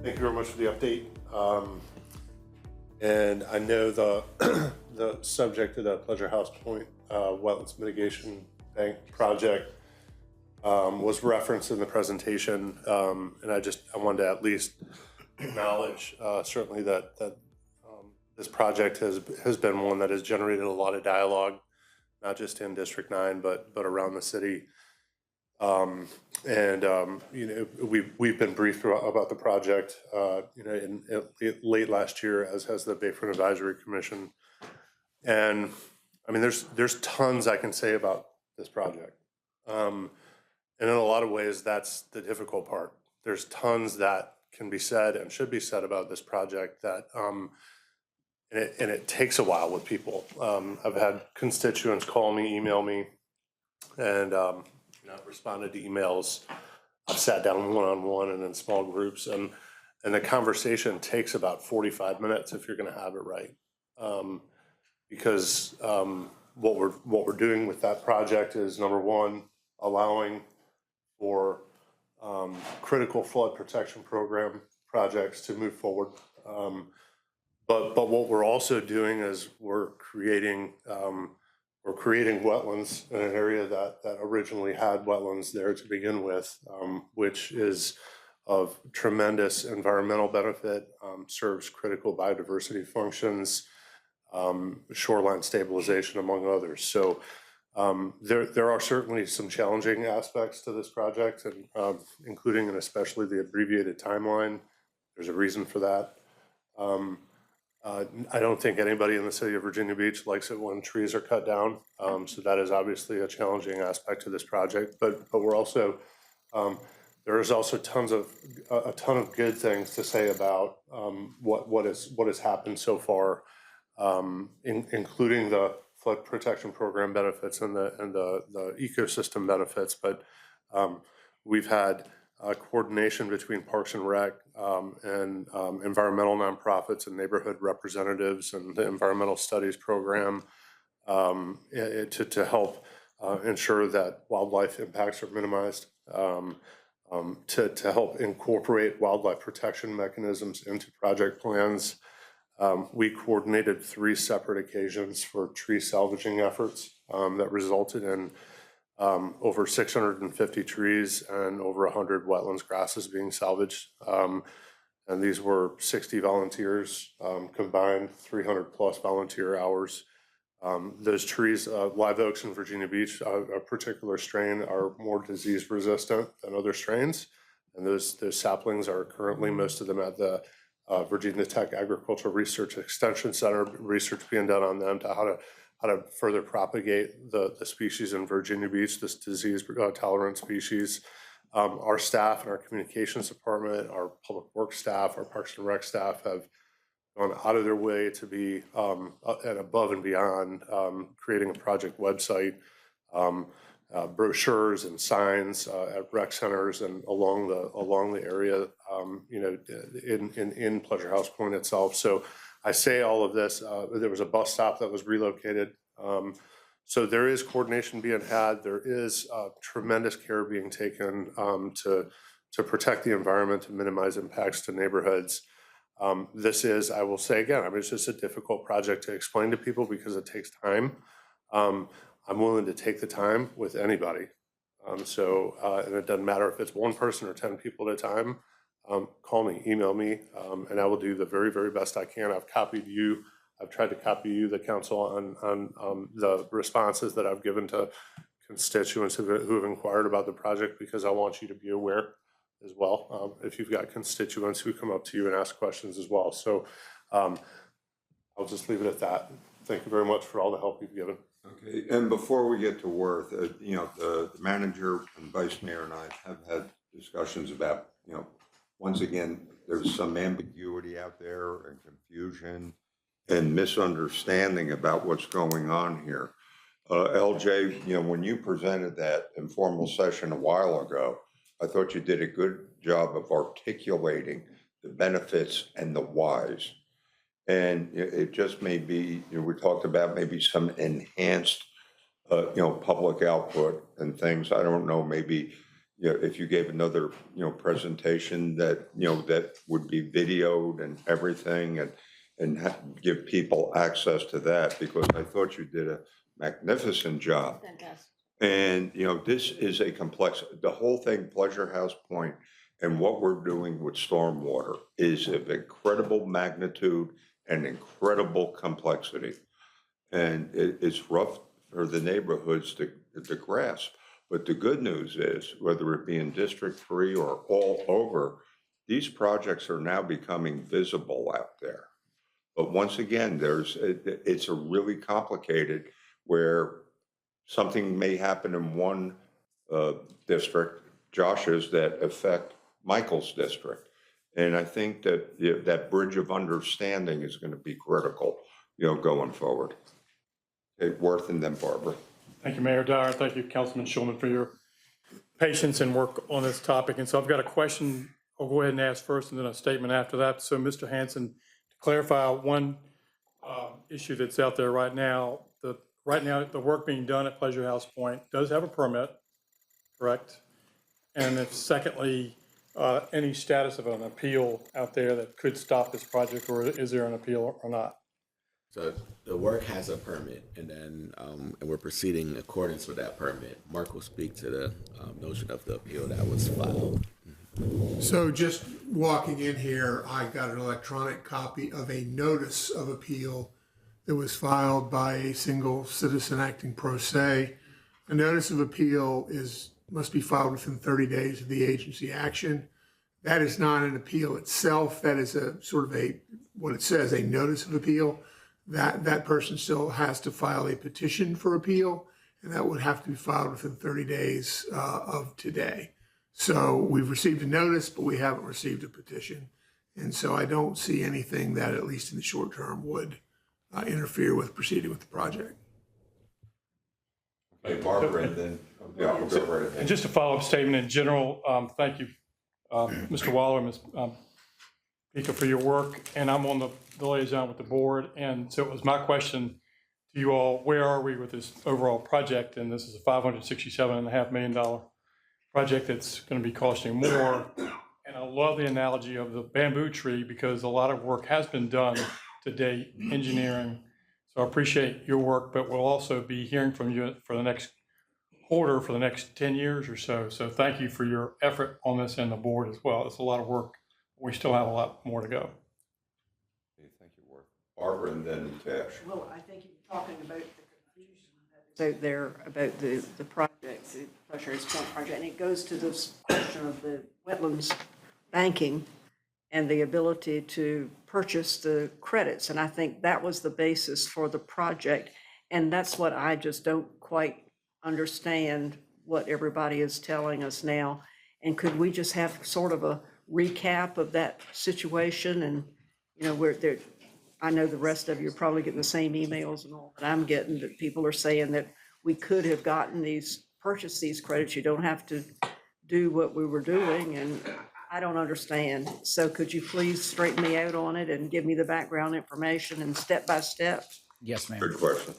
Thank you very much for the update. And I know the the subject of the Pleasure House Point Wetlands Mitigation Bank project was referenced in the presentation, and I wanted to at least acknowledge certainly that this project has been one that has generated a lot of dialogue, not just in District 9, but around the city. We've been briefed about the project, in late last year, as has the Bayfront Advisory Commission. And I mean, there's tons I can say about this project. And in a lot of ways, that's the difficult part. There's tons that can be said and should be said about this project that, and it takes a while with people. I've had constituents call me, email me, and I've responded to emails. I've sat down one-on-one and in small groups, and the conversation takes about 45 minutes if you're going to have it right, because what we're doing with that project is, number one, allowing for critical flood protection program projects to move forward. But what we're also doing is we're creating wetlands in an area that originally had wetlands there to begin with, which is of tremendous environmental benefit, serves critical biodiversity functions, shoreline stabilization, among others. So there are certainly some challenging aspects to this project, and including and especially the abbreviated timeline. There's a reason for that. I don't think anybody in the city of Virginia Beach likes it when trees are cut down. So that is obviously a challenging aspect to this project, but we're also, there is also a ton of good things to say about what has happened so far, including the flood protection program benefits and the ecosystem benefits. But we've had coordination between Parks and Rec and environmental nonprofits and neighborhood representatives and the environmental studies program to help ensure that wildlife impacts are minimized, to help incorporate wildlife protection mechanisms into project plans. We coordinated 3 separate occasions for tree salvaging efforts that resulted in over 650 trees and over 100 wetlands grasses being salvaged. And these were 60 volunteers, combined 300 plus volunteer hours. Those trees, live oaks in Virginia Beach, a particular strain, are more disease resistant than other strains. And those saplings are currently, most of them, at the Virginia Tech Agricultural Research Extension Center, research being done on them to how to further propagate the species in Virginia Beach, this disease tolerant species. Our staff and our communications department, our public works staff, our Parks and Rec staff have gone out of their way to be and above and beyond, creating a project website, brochures and signs at rec centers and along the area, in Pleasure House Point itself. So I say all of this. There was a bus stop that was relocated. So there is coordination being had. There is tremendous care being taken to protect the environment, to minimize impacts to neighborhoods. This is, I will say again, I mean, it's just a difficult project to explain to people because it takes time. I'm willing to take the time with anybody. And it doesn't matter if it's one person or 10 people at a time. Call me, email me, and I will do the very, very best I can. I've copied you. I've tried to copy you, the council, on the responses that I've given to constituents who have inquired about the project, because I want you to be aware as well, if you've got constituents who come up to you and ask questions as well. So I'll just leave it at that. Thank you very much for all the help you've given. Okay, and before we get to Worth, the manager and vice mayor and I have had discussions about, once again, there's some ambiguity out there and confusion and misunderstanding about what's going on here. LJ, when you presented that informal session a while ago, I thought you did a good job of articulating the benefits and the whys. And it just may be, we talked about maybe some enhanced, public output and things. I don't know, maybe if you gave another, presentation that, that would be videoed and everything and give people access to that, because I thought you did a magnificent job. Fantastic. And, this is a complex, the whole thing, Pleasure House Point, and what we're doing with stormwater is of incredible magnitude and incredible complexity. And it's rough for the neighborhoods to grasp. But the good news is, whether it be in District 3 or all over, these projects are now becoming visible out there. But once again, it's a really complicated where something may happen in one district, Josh's, that affect Michael's district. And I think that that bridge of understanding is going to be critical, going forward. Okay, Worth and then Barbara. Thank you, Mayor Dyer. Thank you, Councilman Schulman, for your patience and work on this topic. And so I've got a question I'll go ahead and ask first and then a statement after that. So Mr. Hanson, to clarify one issue that's out there right now, the work being done at Pleasure House Point does have a permit, correct? And if secondly, any status of an appeal out there that could stop this project, or is there an appeal or not? So the work has a permit, and then and we're proceeding in accordance with that permit. Mark will speak to the notion of the appeal that was filed. So just walking in here, I got an electronic copy of a notice of appeal that was filed by a single citizen acting pro se. A notice of appeal must be filed within 30 days of the agency action. That is not an appeal itself. That is a sort of what it says, a notice of appeal. That person still has to file a petition for appeal, and that would have to be filed within 30 days of today. So we've received a notice, but we haven't received a petition. And so I don't see anything that, at least in the short term, would interfere with proceeding with the project. Okay, Barbara, and then, we'll go right ahead. And just a follow-up statement in general, thank you, Mr. Waller and Ms. Pica, for your work. And I'm on the liaison with the board. And so it was my question to you all, where are we with this overall project? And this is a $567.5 million project that's going to be costing more. And I love the analogy of the bamboo tree, because a lot of work has been done to date, engineering. So I appreciate your work, but we'll also be hearing from you for the next quarter, for the next 10 years or so. So thank you for your effort on this and the board as well. It's a lot of work. We still have a lot more to go. Okay, thank you, Worth. Barbara, and then Tash. Well, I think you were talking about the confusion that's out there about the project, the Pleasure House Point project, and it goes to this question of the wetlands banking and the ability to purchase the credits. And I think that was the basis for the project. And that's what I just don't quite understand, what everybody is telling us now. And could we just have sort of a recap of that situation? And, where there, I know the rest of you are probably getting the same emails and all that I'm getting, that people are saying that we could have purchased these credits. You don't have to do what we were doing. And I don't understand. So could you please straighten me out on it and give me the background information and step by step? Yes, ma'am. Good question.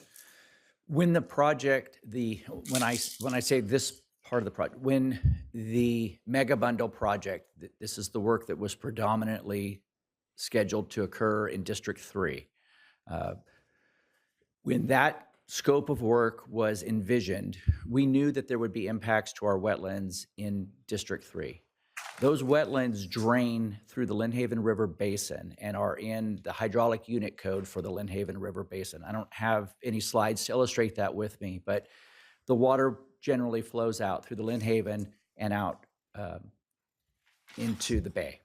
When the project, when I say this part of the project, when the mega bundle project, this is the work that was predominantly scheduled to occur in District 3. When that scope of work was envisioned, we knew that there would be impacts to our wetlands in District 3. Those wetlands drain through the Lynnhaven River Basin and are in the hydraulic unit code for the Lynnhaven River Basin. I don't have any slides to illustrate that with me, but the water generally flows out through the Lynnhaven and out into the bay.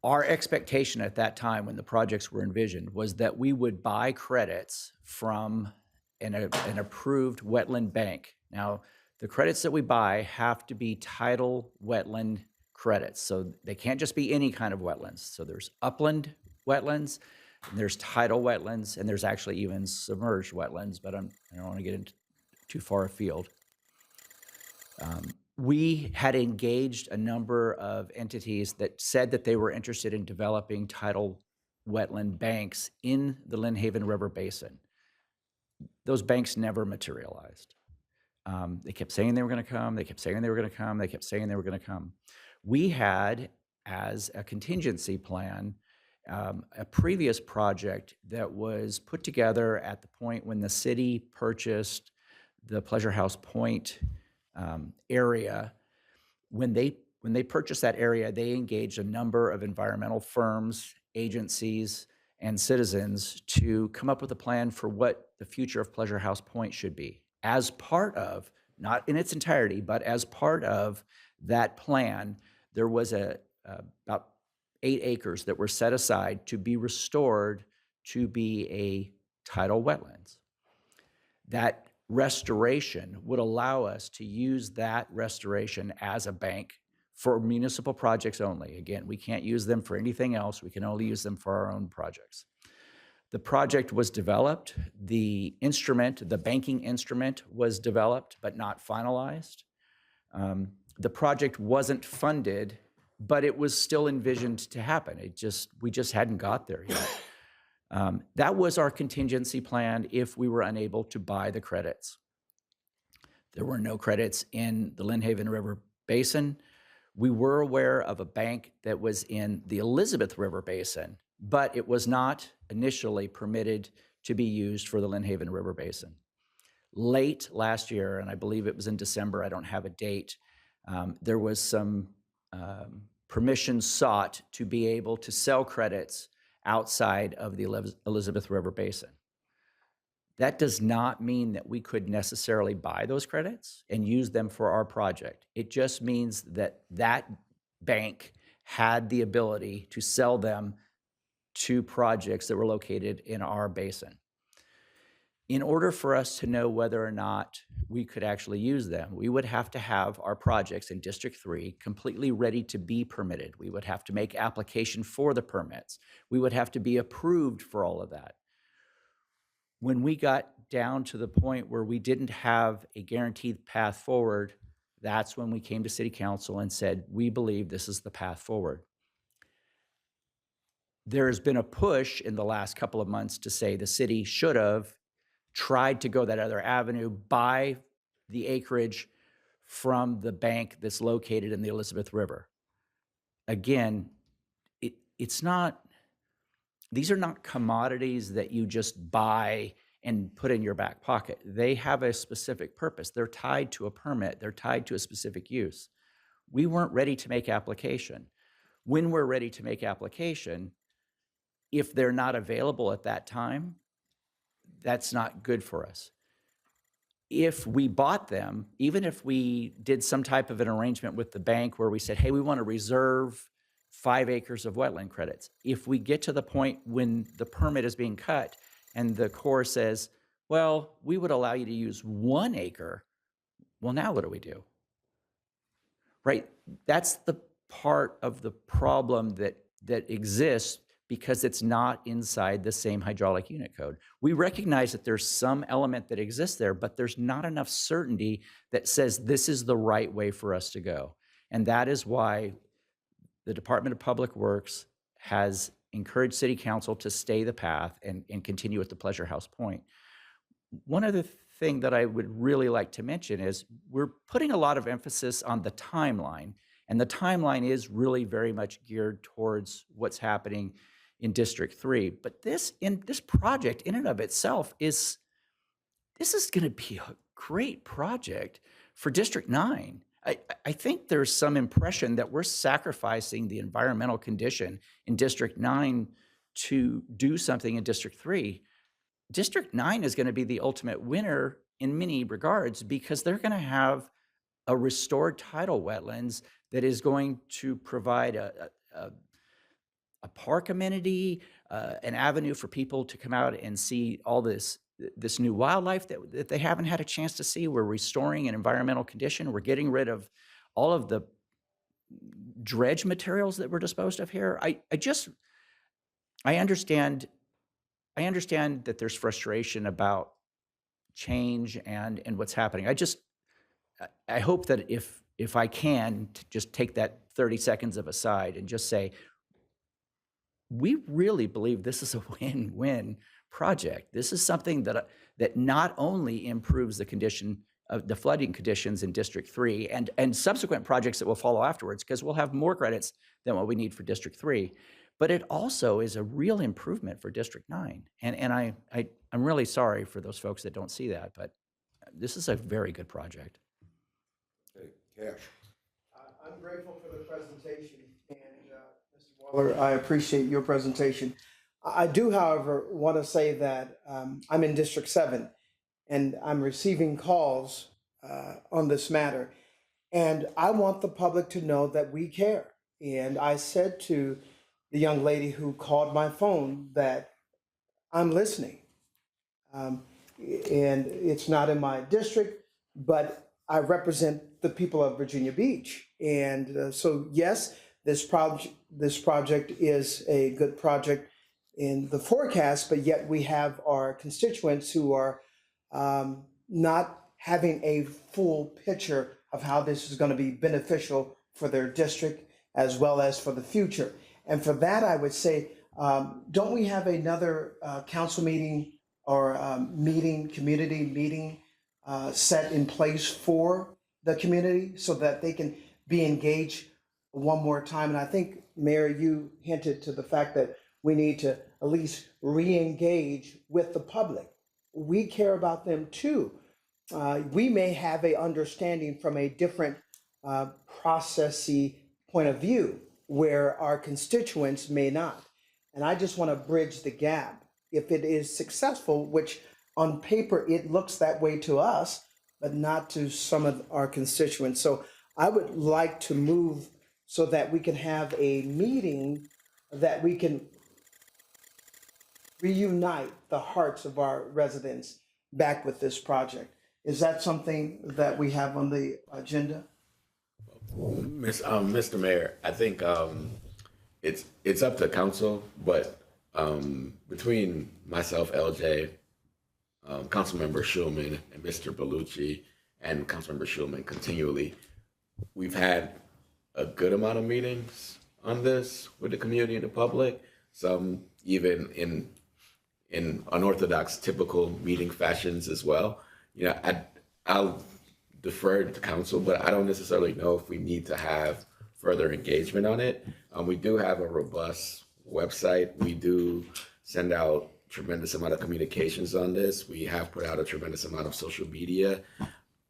Our expectation at that time, when the projects were envisioned, was that we would buy credits from an approved wetland bank. Now, the credits that we buy have to be tidal wetland credits. So they can't just be any kind of wetlands. So there's upland wetlands, and there's tidal wetlands, and there's actually even submerged wetlands, but I don't want to get into too far afield. We had engaged a number of entities that said that they were interested in developing tidal wetland banks in the Lynnhaven River Basin. Those banks never materialized. They kept saying they were going to come. They kept saying they were going to come. They kept saying they were going to come. We had, as a contingency plan, a previous project that was put together at the point when the city purchased the Pleasure House Point area. When they purchased that area, they engaged a number of environmental firms, agencies, and citizens to come up with a plan for what the future of Pleasure House Point should be. As part of, not in its entirety, but as part of that plan, there was about 8 acres that were set aside to be restored to be a tidal wetlands. That restoration would allow us to use that restoration as a bank for municipal projects only. Again, we can't use them for anything else. We can only use them for our own projects. The project was developed. The instrument, the banking instrument, was developed but not finalized. The project wasn't funded, but it was still envisioned to happen. We just hadn't got there yet. That was our contingency plan if we were unable to buy the credits. There were no credits in the Lynnhaven River Basin. We were aware of a bank that was in the Elizabeth River Basin, but it was not initially permitted to be used for the Lynnhaven River Basin. Late last year, and I believe it was in December, I don't have a date, there was some permission sought to be able to sell credits outside of the Elizabeth River Basin. That does not mean that we could necessarily buy those credits and use them for our project. It just means that that bank had the ability to sell them to projects that were located in our basin. In order for us to know whether or not we could actually use them, we would have to have our projects in District 3 completely ready to be permitted. We would have to make application for the permits. We would have to be approved for all of that. When we got down to the point where we didn't have a guaranteed path forward, that's when we came to City Council and said, we believe this is the path forward. There's been a push in the last couple of months to say the city should have tried to go that other avenue, buy the acreage from the bank that's located in the Elizabeth River. Again, it's not, these are not commodities that you just buy and put in your back pocket. They have a specific purpose. They're tied to a permit. They're tied to a specific use. We weren't ready to make application. When we're ready to make application, if they're not available at that time, that's not good for us. If we bought them, even if we did some type of an arrangement with the bank where we said, hey, we want to reserve 5 acres of wetland credits. If we get to the point when the permit is being cut and the Corps says, well, we would allow you to use 1 acre, well, now what do we do? Right? That's the part of the problem that exists because it's not inside the same hydraulic unit code. We recognize that there's some element that exists there, but there's not enough certainty that says this is the right way for us to go. And that is why the Department of Public Works has encouraged City Council to stay the path and continue at the Pleasure House Point. One other thing that I would really like to mention is we're putting a lot of emphasis on the timeline, and the timeline is really very much geared towards what's happening in District 3. But this project in and of itself this is going to be a great project for District 9. I think there's some impression that we're sacrificing the environmental condition in District 9 to do something in District 3. District 9 is going to be the ultimate winner in many regards because they're going to have a restored tidal wetlands that is going to provide a park amenity, an avenue for people to come out and see all this new wildlife that they haven't had a chance to see. We're restoring an environmental condition. We're getting rid of all of the dredge materials that were disposed of here. I understand that there's frustration about change and what's happening. I hope that if I can just take that 30 seconds of aside and just say, we really believe this is a win-win project. This is something that not only improves the condition the flooding conditions in District 3 and subsequent projects that will follow afterwards, because we'll have more credits than what we need for District 3. But it also is a real improvement for District 9. And I'm really sorry for those folks that don't see that, but this is a very good project. Okay, Cash. I'm grateful for the presentation, and Mr. Waller, I appreciate your presentation. I do, however, want to say that I'm in District 7, and I'm receiving calls on this matter, and I want the public to know that we care. And I said to the young lady who called my phone that I'm listening. And it's not in my district, but I represent the people of Virginia Beach. And so, yes, this project is a good project in the forecast, but yet we have our constituents who are not having a full picture of how this is going to be beneficial for their district as well as for the future. And for that, I would say, don't we have another council meeting or community meeting set in place for the community so that they can be engaged one more time? And I think, Mayor, you hinted to the fact that we need to at least re-engage with the public. We care about them too. We may have a understanding from a different processy point of view where our constituents may not. And I just want to bridge the gap. If it is successful, which on paper it looks that way to us, but not to some of our constituents. So I would like to move so that we can have a meeting that we can reunite the hearts of our residents back with this project. Is that something that we have on the agenda? Mr. Mayor, I think it's up to council, but between myself, LJ, Councilmember Schulman, and Mr. Bellucci, and Councilmember Schulman continually, we've had a good amount of meetings on this with the community and the public, some even in unorthodox typical meeting fashions as well. You know, I'll defer to council, but I don't necessarily know if we need to have further engagement on it. We do have a robust website. We do send out tremendous amount of communications on this. We have put out a tremendous amount of social media.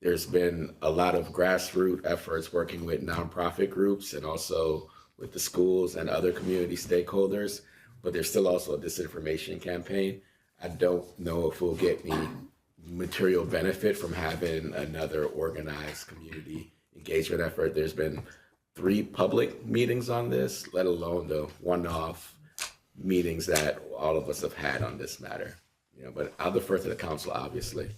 There's been a lot of grassroots efforts working with nonprofit groups and also with the schools and other community stakeholders, but there's still also a disinformation campaign. I don't know if we'll get any material benefit from having another organized community engagement effort. There's been 3 public meetings on this, let alone the one-off meetings that all of us have had on this matter. You know, but I'll defer to the council, obviously.